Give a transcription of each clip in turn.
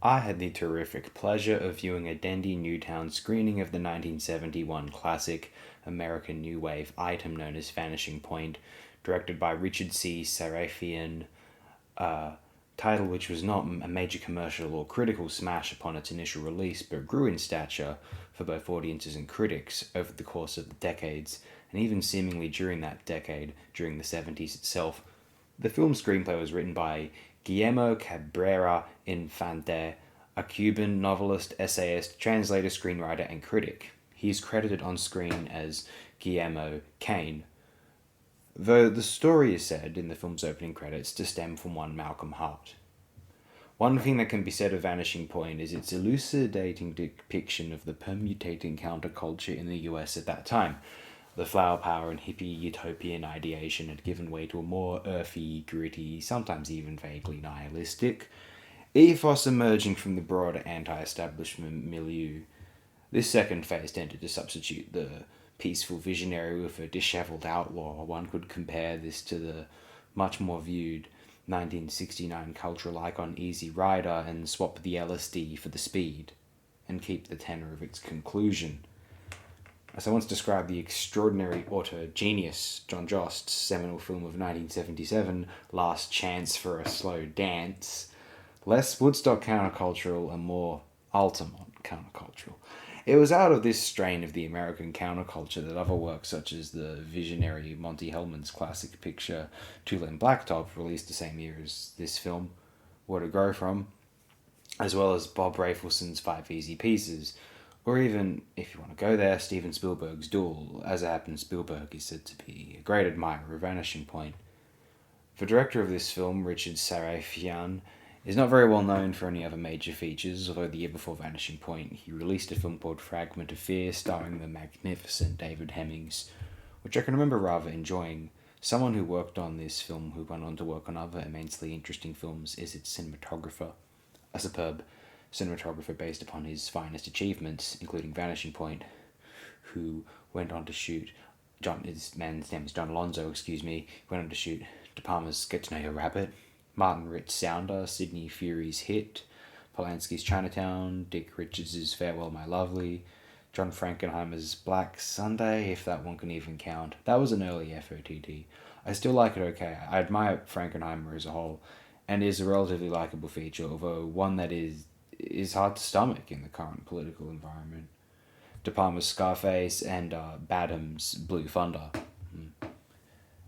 I had the terrific pleasure of viewing a Dendy Newtown screening of the 1971 classic American New Wave item known as Vanishing Point, directed by Richard C. Sarafian, a title which was not a major commercial or critical smash upon its initial release, but grew in stature for both audiences and critics over the course of the decades, and even seemingly during that decade, during the 70s itself. The film's screenplay was written by Guillermo Cabrera Infante, a Cuban novelist, essayist, translator, screenwriter, and critic. He is credited on screen as Guillermo Kane, though the story is said in the film's opening credits to stem from one Malcolm Hart. One thing that can be said of Vanishing Point is its elucidating depiction of the permutating counterculture in the US at that time. The flower power and hippie utopian ideation had given way to a more earthy, gritty, sometimes even vaguely nihilistic ethos emerging from the broader anti establishment milieu. This second phase tended to substitute the peaceful visionary with a dishevelled outlaw. One could compare this to the much more viewed 1969 cultural icon Easy Rider and swap the LSD for the speed and keep the tenor of its conclusion. As I once described the extraordinary auteur genius John Jost's seminal film of 1977, Last Chance for a Slow Dance, less Woodstock countercultural and more Altamont countercultural. It was out of this strain of the American counterculture that other works such as the visionary Monty Hellman's classic picture Two-Lane Blacktop, released the same year as this film, were to grow from, as well as Bob Rafelson's Five Easy Pieces, or even, if you want to go there, Steven Spielberg's Duel. As it happens, Spielberg is said to be a great admirer of Vanishing Point. The director of this film, Richard Sarafian, is not very well known for any other major features, although the year before Vanishing Point he released a film called Fragment of Fear starring the magnificent David Hemmings, which I can remember rather enjoying. Someone who worked on this film who went on to work on other immensely interesting films is its cinematographer, a superb cinematographer based upon his finest achievements, including Vanishing Point, who went on to shoot his man's name is John Alonzo, went on to shoot De Palma's Get to Know Your Rabbit, Martin Ritt's Sounder, Sidney Fury's Hit, Polanski's Chinatown, Dick Richards' Farewell My Lovely, John Frankenheimer's Black Sunday, if that one can even count. That was an early FOTT. I still like it okay. I admire Frankenheimer as a whole, and is a relatively likable feature, although one that is hard to stomach in the current political environment. De Palma's Scarface and Badham's Blue Thunder.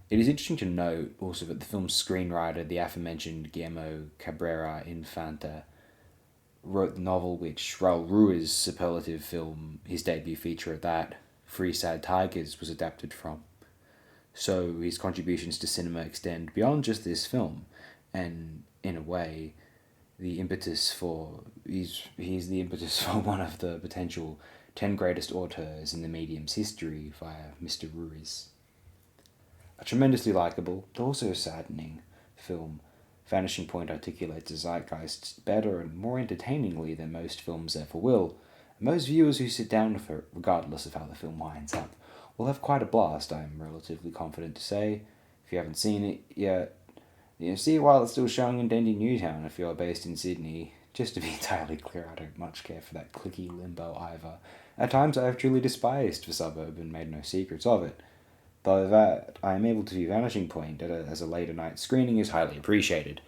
It is interesting to note also that the film's screenwriter, the aforementioned Guillermo Cabrera Infante, wrote the novel which Raul Ruiz's superlative film, his debut feature at that, Three Sad Tigers, was adapted from. So his contributions to cinema extend beyond just this film, and in a way, he's the impetus for one of the potential 10 greatest auteurs in the medium's history via Mr. Ruiz. A tremendously likable, though also saddening, film, Vanishing Point articulates a zeitgeist better and more entertainingly than most films ever will, and most viewers who sit down with it, regardless of how the film winds up, will have quite a blast, I am relatively confident to say. If you haven't seen it yet, see it while it's still showing in Dendy Newtown if you're based in Sydney. Just to be entirely clear, I don't much care for that clicky limbo either. At times I have truly despised the suburb and made no secrets of it. Though that I am able to view Vanishing Point as a later night screening is highly appreciated.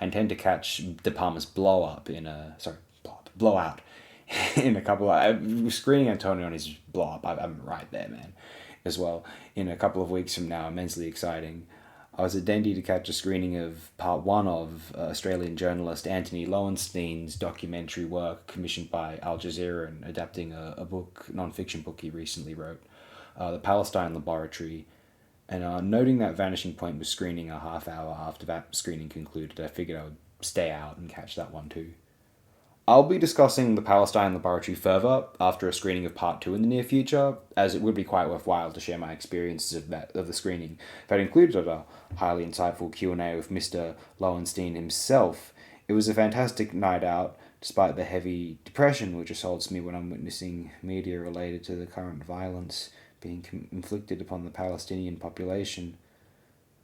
I intend to catch De Palma's blowout in a couple of screening Antonio on his blow up. I'm right there, man, as well. In a couple of weeks from now, immensely exciting. I was at Dendy to catch a screening of part one of Australian journalist Anthony Lowenstein's documentary work commissioned by Al Jazeera and adapting a non-fiction book he recently wrote, The Palestine Laboratory. And noting that Vanishing Point was screening a half hour after that screening concluded, I figured I would stay out and catch that one too. I'll be discussing the Palestine Laboratory further after a screening of part 2 in the near future, as it would be quite worthwhile to share my experiences of the screening. That included a highly insightful Q&A with Mr. Lowenstein himself. It was a fantastic night out, despite the heavy depression which assaults me when I'm witnessing media related to the current violence being inflicted upon the Palestinian population.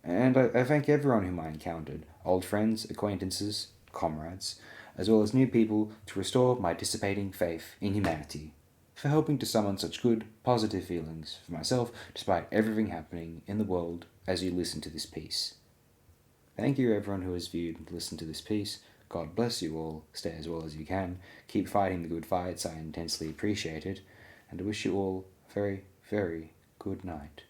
And I thank everyone whom I encountered, old friends, acquaintances, comrades, as well as new people to restore my dissipating faith in humanity, for helping to summon such good, positive feelings for myself despite everything happening in the world as you listen to this piece. Thank you everyone who has viewed and listened to this piece. God bless you all, stay as well as you can, keep fighting the good fights, I intensely appreciate it, and I wish you all a very, very good night.